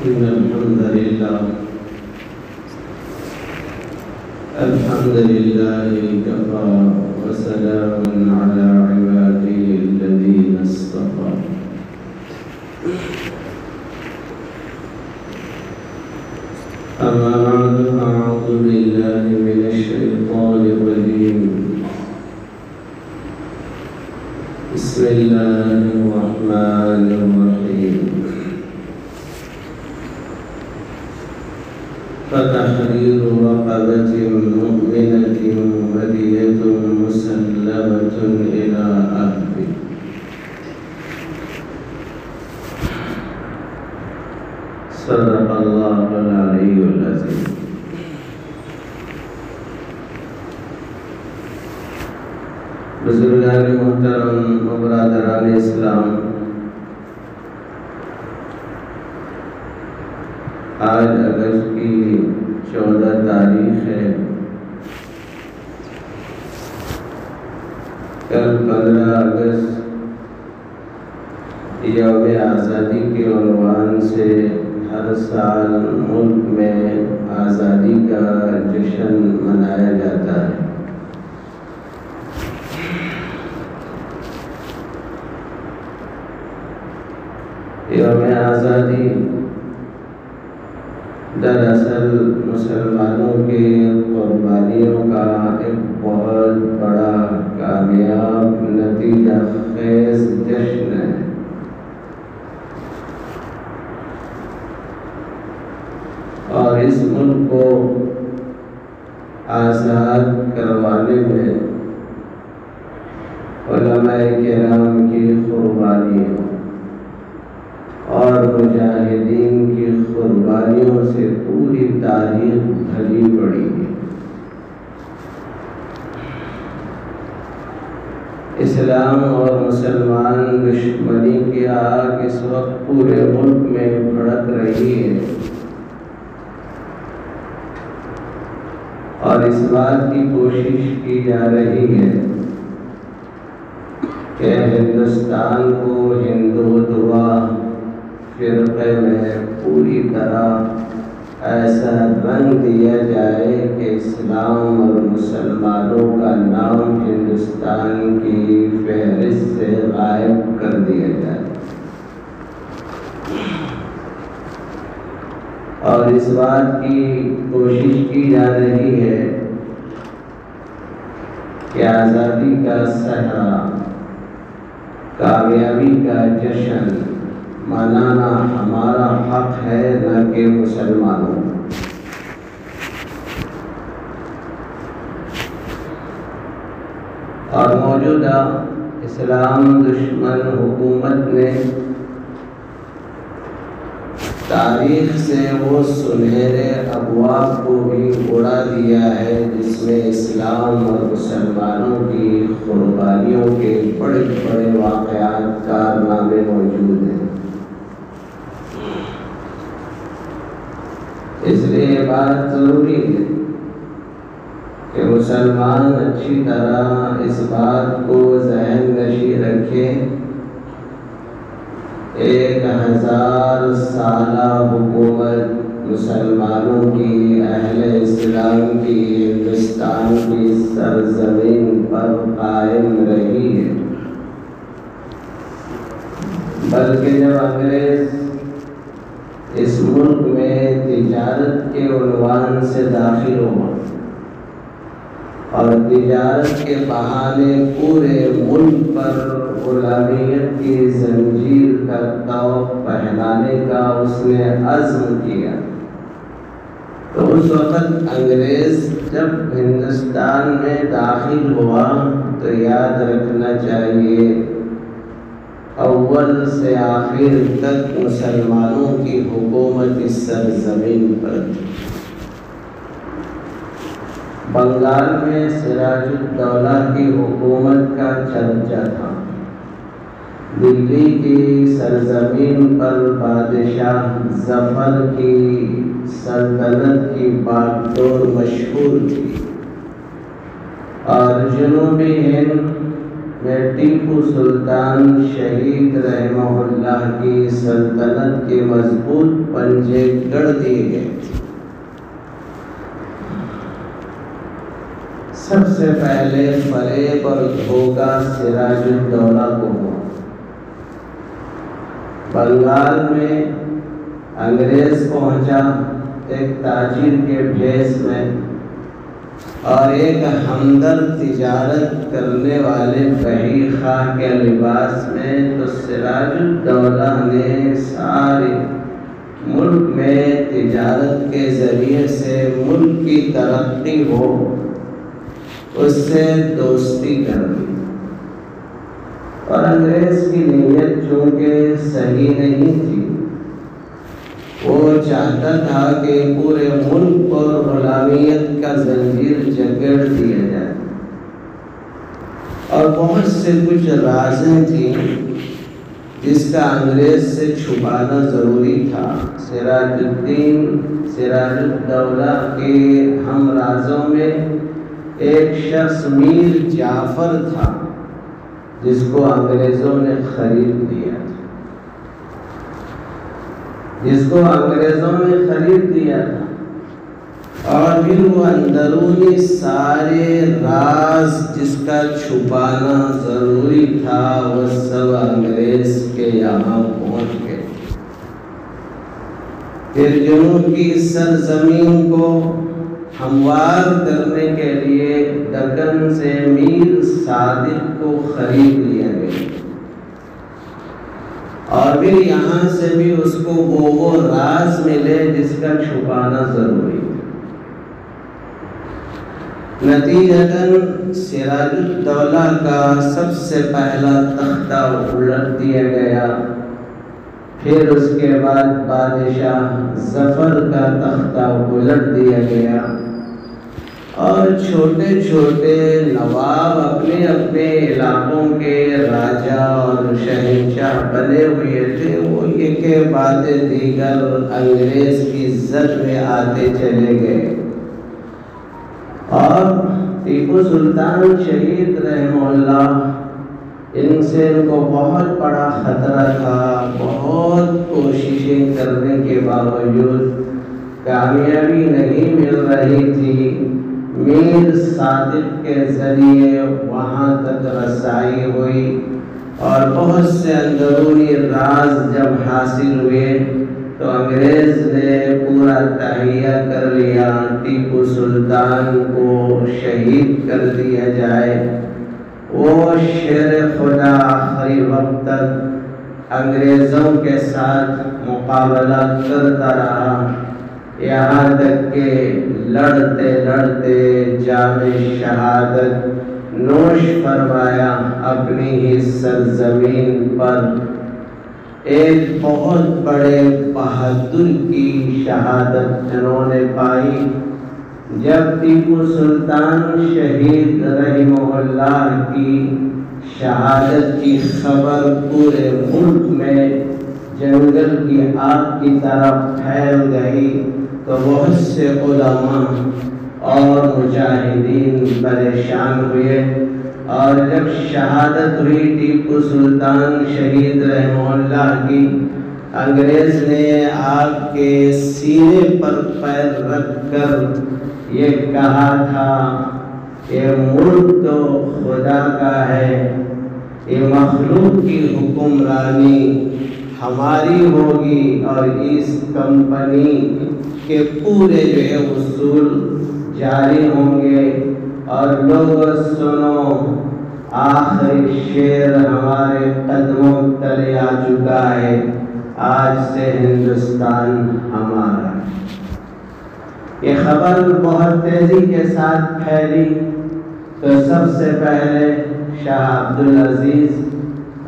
إن الحمد لله كفى وسلام على عباده الذين اصطفى أما بعد أعوذ بالله من الشيطان الرجيم بسم الله الرحمن الرحيم فتحرير رقبة مؤمنة ودية مسلمة إلى أهله صدق الله العلي العظيم بزرگان محترم و برادران اسلام، آج اگست کی 14 تاریخ ہے۔ کل 15 اگست یوم آزادی کے عنوان سے ہر سال ملک میں آزادی کا جشن منایا جاتا ہے۔ یوم آزادی دراصل مسلمانوں کے قربانیوں کا ایک بہت بڑا کامیاب نتیجہ خیز جشن ہے۔ اور اس ملک کو آزاد کروانے میں علماء کرام کی قربانیوں اور مجاہدین کی قربانیوں سے پوری تاریخ بھری پڑی ہے۔ اسلام اور مسلمان دشمنی کی آگ اس وقت پورے ملک میں بھڑک رہی ہے، اور اس بات کی کوشش کی جا رہی ہے کہ ہندوستان کو ہندوتوا فرقے میں پوری طرح ایسا رنگ دیا جائے کہ اسلام اور مسلمانوں کا نام ہندوستان کی فہرست سے غائب کر دیا جائے۔ اور اس بات کی کوشش کی جا رہی ہے کہ آزادی کا صحرا، کامیابی کا جشن منانا ہمارا حق ہے، نہ کہ مسلمانوں۔ اور موجودہ اسلام دشمن حکومت نے تاریخ سے وہ سنہرے ابواب کو بھی اڑا دیا ہے جس میں اسلام اور مسلمانوں کی قربانیوں کے بڑے بڑے واقعات کارنامے موجود ہیں۔ اس لیے یہ بات ضروری ہے کہ مسلمان اچھی طرح اس بات کو ذہن نشین رکھے، 1000 سالہ حکومت مسلمانوں کی، اہل اسلام کی ہندوستان کی سرزمین پر قائم رہی ہے۔ بلکہ جب انگریز اس ملک میں تجارت کے عنوان سے داخل ہوا اور تجارت کے بہانے پورے ملک پر غلامیت کی زنجیر کا طوق پہنانے کا اس نے عزم کیا، تو اس وقت انگریز جب ہندوستان میں داخل ہوا تو یاد رکھنا چاہیے اول سے آخر تک مسلمانوں کی حکومت اس سرزمین پر تھی۔ بنگال میں سراج الدولہ کی حکومت کا چرچا تھا، دلی کی سرزمین پر بادشاہ ظفر کی سلطنت کی باغ مشہور تھی، اور جنوبی ہند میں ٹیپو سلطان شہید رحمہ اللہ کی سلطنت کے مضبوط پنجے گڑ دیے گئے. سب سے پہلے فریب اور دھوکہ سراج الدولہ کو ہوا. بنگال میں انگریز پہنچا ایک تاجر کے بھیس میں اور ایک ہمدرد تجارت کرنے والے بہی خواہ کے لباس میں. تو سراج الدولہ نے سارے ملک میں تجارت کے ذریعے سے ملک کی ترقی ہو اس سے دوستی کر دی. اور انگریز کی نیت چونکہ صحیح نہیں تھی، وہ چاہتا تھا کہ پورے ملک پر غلامیت کا زنجیر جکڑ دیا جائے. اور بہت سے کچھ رازیں تھیں جس کا انگریز سے چھپانا ضروری تھا. سراج الدولہ کے ہم رازوں میں ایک شخص میر جعفر تھا جس کو انگریزوں نے خرید لیا تھا. اور پھر وہ اندرونی سارے راز جس کا چھپانا ضروری تھا وہ سب انگریز کے یہاں پہنچ گئے. پھر جنوب کی سرزمین کو ہموار کرنے کے لیے دکن سے میر صادق کو خرید لیا گیا اور پھر یہاں سے بھی اس کو وہ راز ملے جس کا چھپانا ضروری ہے. نتیجتاً سراج الدولہ کا سب سے پہلا تختہ الٹ دیا گیا. پھر اس کے بعد بادشاہ ظفر کا تختہ الٹ دیا گیا اور چھوٹے چھوٹے نواب اپنے اپنے علاقوں کے راجہ اور شہنشاہ بنے ہوئے تھے. وہ ایک بعد دیگر انگریز کی زد میں آتے چلے گئے. اور ٹیپو سلطان شہید رحمہ اللہ ان سے ان کو بہت بڑا خطرہ تھا. بہت کوششیں کرنے کے باوجود کامیابی نہیں مل رہی تھی. میر صادق کے ذریعے وہاں تک رسائی ہوئی اور بہت سے اندرونی راز جب حاصل ہوئے تو انگریز نے پورا تہیہ کر لیا ٹیپو سلطان کو شہید کر دیا جائے. وہ شیر خدا آخری وقت تک انگریزوں کے ساتھ مقابلہ کرتا رہا، یہاں تک کہ لڑتے لڑتے جام شہادت نوش فرمایا اپنی ہی سرزمین پر. ایک بہت بڑے بہادر کی شہادت جنہوں نے پائی. جب ٹیپو سلطان شہید رحمہ اللہ کی شہادت کی خبر پورے ملک میں جنگل کی آگ کی طرح پھیل گئی تو بہت سے علماء اور مجاہدین پریشان ہوئے. اور جب شہادت ہوئی ٹیپو سلطان شہید رحمہ اللہ کی، انگریز نے آپ کے سینے پر پیر رکھ کر یہ کہا تھا کہ ملک تو خدا کا ہے، یہ مخلوق کی حکمرانی ہماری ہوگی اور اس کمپنی کے پورے جو ہے اصول جاری ہوں گے. اور لوگ سنو، آخری شیر ہمارے قدموں تلے آ چکا ہے، آج سے ہندوستان ہمارا. یہ خبر بہت تیزی کے ساتھ پھیلی تو سب سے پہلے شاہ عبدالعزیز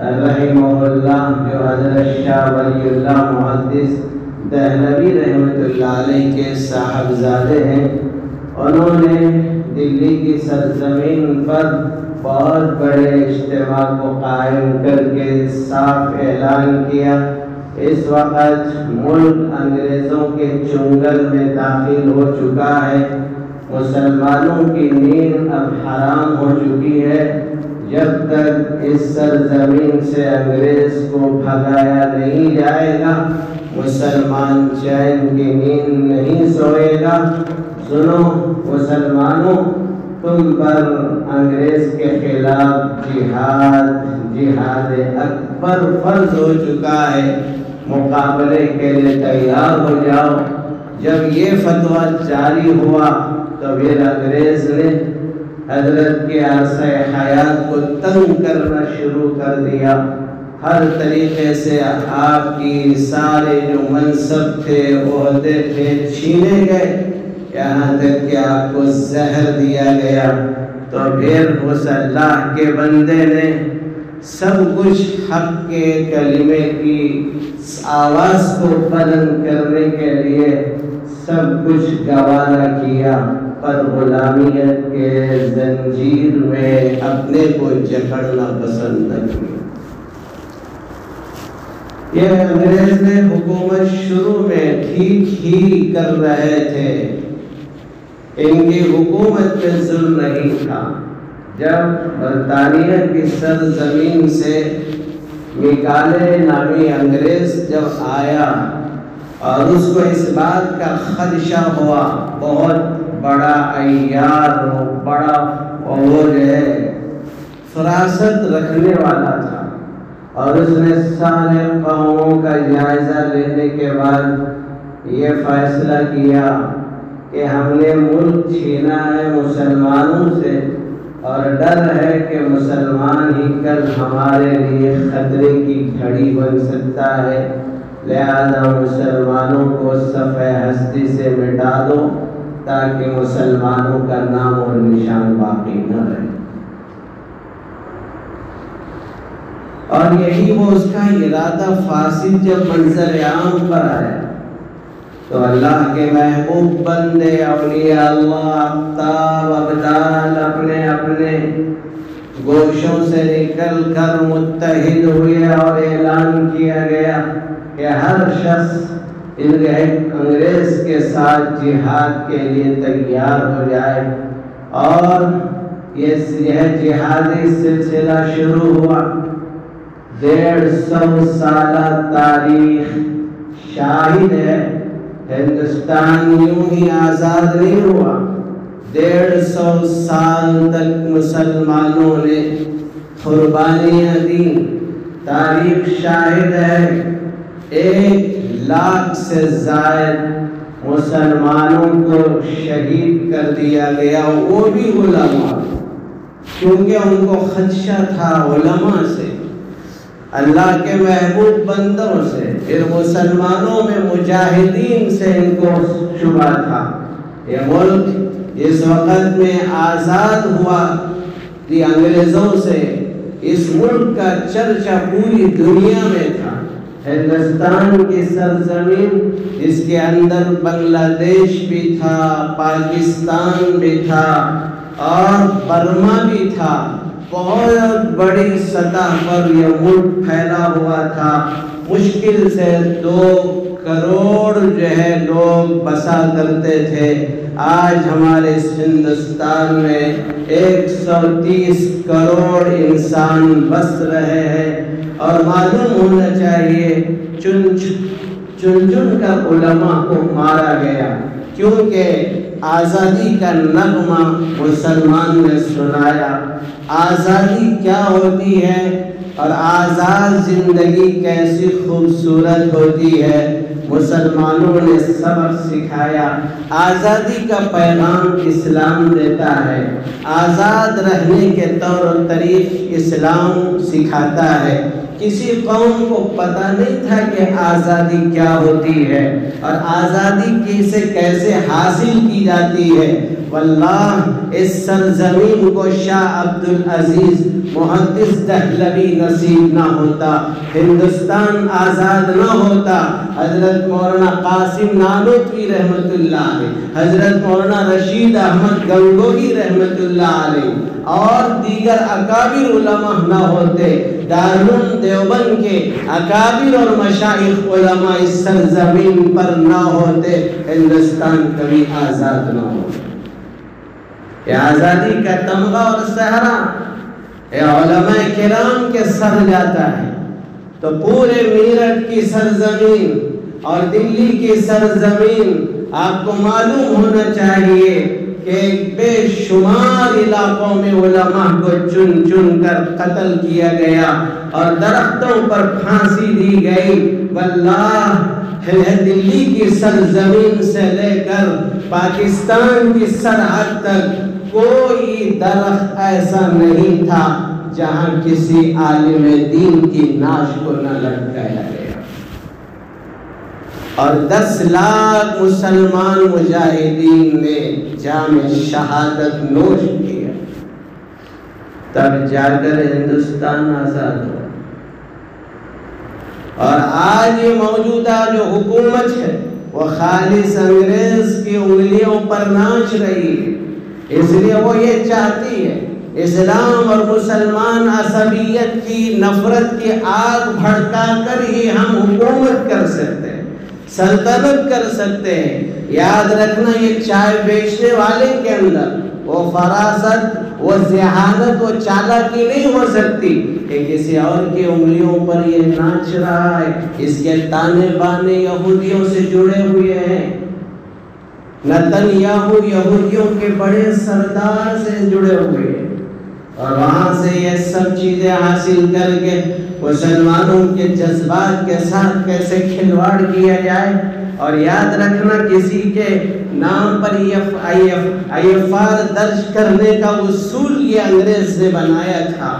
رحمہ اللہ جو حضرت شاہ ولی اللہ محدث دہلوی رحمۃ اللہ علیہ کے صاحبزادے ہیں، انہوں نے دلی کی سرزمین پر بہت بڑے اجتماع کو قائم کر کے صاف اعلان کیا اس وقت ملک انگریزوں کے چنگل میں داخل ہو چکا ہے، مسلمانوں کی نیند اب حرام ہو چکی ہے، جب تک اس سرزمین سے انگریز کو بھگایا نہیں جائے گا مسلمان چین کی نیند نہیں سوئے گا۔ سنو مسلمانوں، تم پر انگریز کے خلاف جہاد اکبر فرض ہو چکا ہے، مقابلے کے لیے تیار ہو جاؤ۔ جب یہ فتویٰ جاری ہوا تو پھر انگریز نے حضرت کے عرصہ حیات کو تنگ کرنا شروع کر دیا۔ ہر طریقے سے آپ کی سارے جو منصب تھے، عہدے تھے، چھینے گئے، یہاں تک کہ آپ کو زہر دیا گیا۔ تو پھر اس اللہ کے بندے نے سب کچھ حق کے کلمے کی آواز کو بلند کرنے کے لیے سب کچھ گوارا کیا، پر غلامیت کے زنجیر میں اپنے کو جکڑنا پسند نہ کیا۔ یہ انگریز نے حکومت شروع میں ٹھیک ہی کر رہے تھے، ان کی حکومت پہ ظلم نہیں تھا۔ جب برطانیہ کی سرزمین سے میکالے نامی انگریز جب آیا اور اس کو اس بات کا خدشہ ہوا، بہت بڑا عیار و بڑا وہ جو ہے فراست رکھنے والا تھا، اور اس نے سارے قوموں کا جائزہ لینے کے بعد یہ فیصلہ کیا کہ ہم نے ملک چھینا ہے مسلمانوں سے، اور ڈر ہے کہ مسلمان ہی کل ہمارے لیے خطرے کی گھڑی بن سکتا ہے، لہذا مسلمانوں کو صفحہ ہستی سے مٹا دو تاکہ مسلمانوں کا نام اور نشان باقی نہ رہے۔ اور یہی وہ اس کا ارادہ فاسد جب منظر عام پر آیا تو اللہ کے محبوب بندے اولیاء اللہ اقطاب ابدال اپنے اپنے گوشوں سے نکل کر متحد ہوئے اور اعلان کیا گیا کہ ہر شخص انگریز کے ساتھ جہاد کے لیے تیار ہو جائے، اور یہ جہادی سلسلہ شروع ہوا۔ 150 سالہ تاریخ شاہد ہے، ہندوستان یوں ہی آزاد نہیں ہوا۔ 150 سال تک مسلمانوں نے قربانیاں دی۔ تاریخ شاہد ہے 1,00,000 سے زائد مسلمانوں کو شہید کر دیا گیا، وہ بھی علماء، کیونکہ ان کو خدشہ تھا علماء سے، اللہ کے محبوب بندوں سے، پھر مسلمانوں میں مجاہدین سے ان کو شبہ تھا۔ یہ ملک اس وقت میں آزاد ہوا کہ انگریزوں سے اس ملک کا چرچا پوری دنیا میں تھا۔ ہندوستان کی سرزمین، اس کے اندر بنگلہ دیش بھی تھا، پاکستان بھی تھا اور برما بھی تھا، بہت بڑی سطح پر یہ ملک پھیلا ہوا تھا۔ مشکل سے 2 کروڑ جو ہے لوگ بسا کرتے تھے۔ آج ہمارے اس ہندوستان میں 130 کروڑ انسان بس رہے ہیں، اور معلوم ہونا چاہیے چن چن کر علماء کو مارا گیا، کیونکہ آزادی کا نغمہ مسلمان نے سنایا۔ آزادی کیا ہوتی ہے اور آزاد زندگی کیسی خوبصورت ہوتی ہے، مسلمانوں نے سبق سکھایا۔ آزادی کا پیغام اسلام دیتا ہے، آزاد رہنے کے طور و طریق اسلام سکھاتا ہے۔ کسی قوم کو پتہ نہیں تھا کہ آزادی کیا ہوتی ہے اور آزادی سے کیسے حاصل کی جاتی ہے۔ واللہ اس سرزمین کو شاہ عبدالعزیز محدث دہلوی نصیب نہ ہوتا، ہندوستان آزاد نہ ہوتا، حضرت مولانا قاسم نانوتوی رحمت اللہ علیہ، حضرت مولانا رشید احمد گنگوہی رحمت اللہ علیہ اور دیگر اکابر علماء نہ ہوتے، دارالعلوم دیوبند کے اکابر اور مشائخ علماء اس سرزمین پر نہ ہوتے، ہندوستان کبھی آزاد نہ ہوتا۔ یہ آزادی کا تمغہ اور صحرا علماء کرام کے سر جاتا ہے تو پورے میرٹھ کی سرزمین اور دلی کی سرزمین آپ کو معلوم ہونا چاہیے کہ بے شمار علاقوں میں علماء کو چن چن کر قتل کیا گیا اور درختوں پر پھانسی دی گئی۔ واللہ دلی کی سرزمین سے لے کر پاکستان کی سرحد تک کوئی درخت ایسا نہیں تھا جہاں کسی عالم دین کی نعش کو نہ لٹکایا گیا، اور 10 لاکھ مسلمان مجاہدین نے جام شہادت نوش کیا، تب جا کر ہندوستان آزاد ہوا۔ اور آج یہ موجودہ جو حکومت ہے وہ خالص انگریز کی انگلیوں پر ناچ رہی ہے، اس لیے وہ یہ چاہتی ہے اسلام اور مسلمان عصبیت کی نفرت کی آگ بھڑکا کر ہی ہم حکومت کر سکتے ہیں، سلطنت کر سکتے ہیں۔ یاد رکھنا یہ چائے بیچنے والے کے اندر وہ فراست، وہ ذہانت، وہ چالاکی نہیں ہو سکتی کہ کسی اور کی انگلیوں پر یہ ناچ رہا ہے۔ اس کے تانے بانے یہودیوں سے جڑے ہوئے ہیں، نتنیاہو یہودیوں کے بڑے سردار سے جڑے ہوئے ہیں، اور وہاں سے یہ سب چیزیں حاصل کر کے مسلمانوں کے جذبات کے ساتھ کیسے کھلواڑ کیا جائے۔ اور یاد رکھنا کسی کے نام پر IFR درج کرنے کا اصول یہ انگریز نے بنایا تھا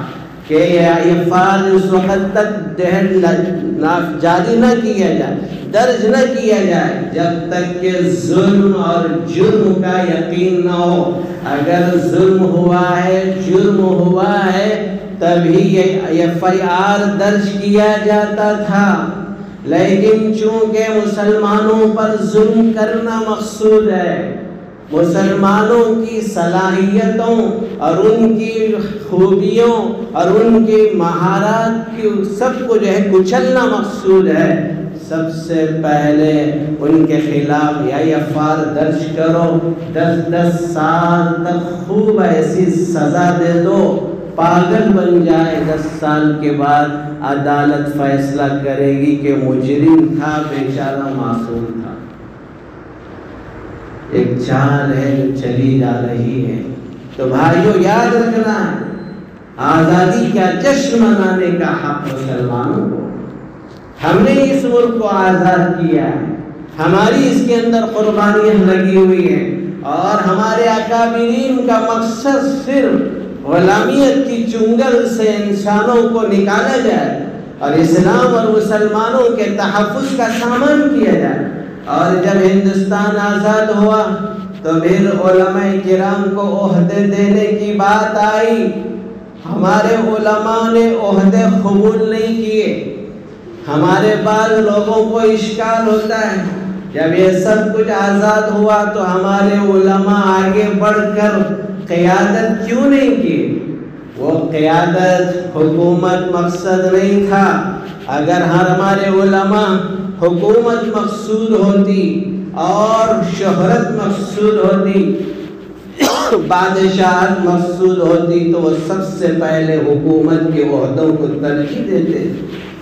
کہ یہ IFR اس وقت تک جاری نہ کیا جائے، درج نہ کیا جائے جب تک کہ ظلم اور جرم کا یقین نہ ہو۔ اگر ظلم ہوا ہے، جرم ہوا ہے، تبھی یہ FIR درج کیا جاتا تھا۔ لیکن چونکہ مسلمانوں پر ظلم کرنا مقصود ہے، مسلمانوں کی صلاحیتوں اور ان کی خوبیوں اور ان کی مہارات کی سب کو جو ہے کچلنا مقصود ہے، سب سے پہلے ان کے خلاف IFR درج کرو، 10 سال تک خوب ایسی سزا دے دو، پاگل بن جائے، 10 سال کے بعد عدالت فیصلہ کرے گی کہ مجرم تھا، بیچارہ معصوم تھا۔ ایک چال ہے جو چلی جا رہی ہے۔ تو بھائیو یاد رکھنا ہے آزادی کا جشن منانے کا حق مسلمانوں کو، ہم نے اس ملک کو آزاد کیا ہے، ہماری اس کے اندر قربانیاں لگی ہوئی ہیں، اور ہمارے اکابرین کا مقصد صرف غلامیت کی چنگل سے انسانوں کو نکالا جائے اور اسلام اور مسلمانوں کے تحفظ کا سامان کیا جائے۔ اور جب ہندوستان آزاد ہوا تو پھر علماء کرام کو عہدے دینے کی بات آئی، ہمارے علماء نے عہدے قبول نہیں کیے۔ ہمارے بعض لوگوں کو اشکال ہوتا ہے جب یہ سب کچھ آزاد ہوا تو ہمارے علماء آگے بڑھ کر قیادت کیوں نہیں کی؟ وہ قیادت، حکومت مقصد نہیں تھا۔ اگر ہمارے علماء حکومت مقصود ہوتی اور شہرت مقصود ہوتی، بادشاہت مقصود ہوتی تو وہ سب سے پہلے حکومت کے عہدوں کو ترجیح دیتے،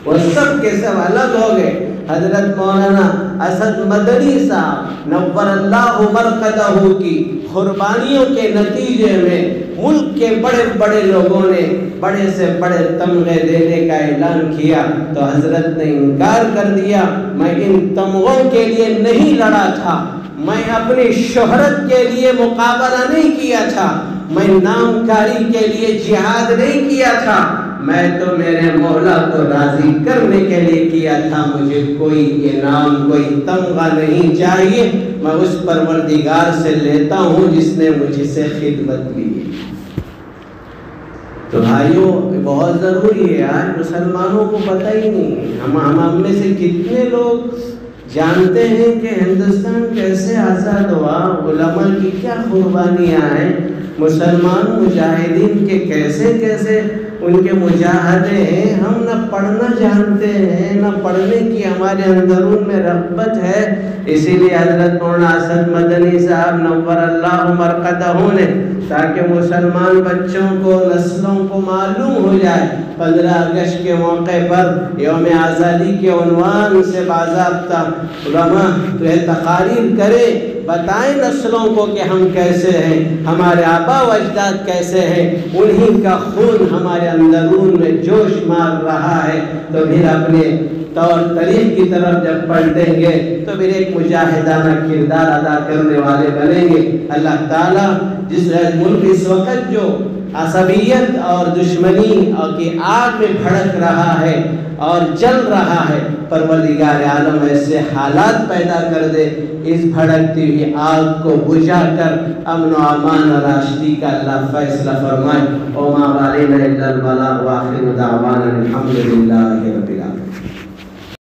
وہ سب کے سب الگ ہو گئے۔ حضرت مولانا اسد مدنی صاحب نور اللہ مرقدہ کی قربانیوں کے نتیجے میں ملک کے بڑے بڑے لوگوں نے بڑے سے بڑے تمغے دینے کا اعلان کیا تو حضرت نے انکار کر دیا، میں ان تمغوں کے لیے نہیں لڑا تھا، میں اپنی شہرت کے لیے مقابلہ نہیں کیا تھا، میں نامکاری کے لیے جہاد نہیں کیا تھا، میں تو میرے مولا کو راضی کرنے کے لیے کیا تھا، مجھے کوئی انعام، کوئی تمغہ نہیں چاہیے، میں اس پروردگار سے لیتا ہوں جس نے مجھ سے خدمت لی ہے۔ تو بھائیوں بہت ضروری ہے، آج مسلمانوں کو پتہ ہی نہیں ہے، ہم میں سے کتنے لوگ جانتے ہیں کہ ہندوستان کیسے آزاد ہوا، علماء کی کیا قربانیاں ہیں، مسلمان مجاہدین کے کیسے کیسے ان کے مجاہدے ہیں، ہم نہ پڑھنا جانتے ہیں، نہ پڑھنے کی ہمارے اندرون میں رغبت ہے۔ اسی لیے حضرت مولانا اسد مدنی صاحب نور اللہ مرقدہ نے تاکہ مسلمان بچوں کو، نسلوں کو معلوم ہو جائے، 15 اگست کے موقع پر یوم آزادی کے عنوان سے باضابطہ علماء تو تقاریر کرے، بتائیں نسلوں کو کہ ہم کیسے ہیں، ہمارے آبا و اجداد کیسے ہیں، انہی کا خون ہمارے اندرون میں جوش مار رہا ہے۔ تو پھر اپنے طور طریق کی طرف جب پلٹیں گے تو پھر ایک مجاہدانہ کردار ادا کرنے والے بنیں گے۔ اللہ تعالیٰ جس ملک اس وقت جو عصبیت اور دشمنی کی آگ میں بھڑک رہا ہے اور جل رہا ہے، پروردگار عالم ایسے حالات پیدا کر دے، اس بھڑکتی ہوئی آگ کو بجھا کر امن و امان اور آشتی کا اللہ فیصلہ فرمائے۔ وما علینا الا البلاغ، وآخر دعوانا الحمد للہ رب العالمین۔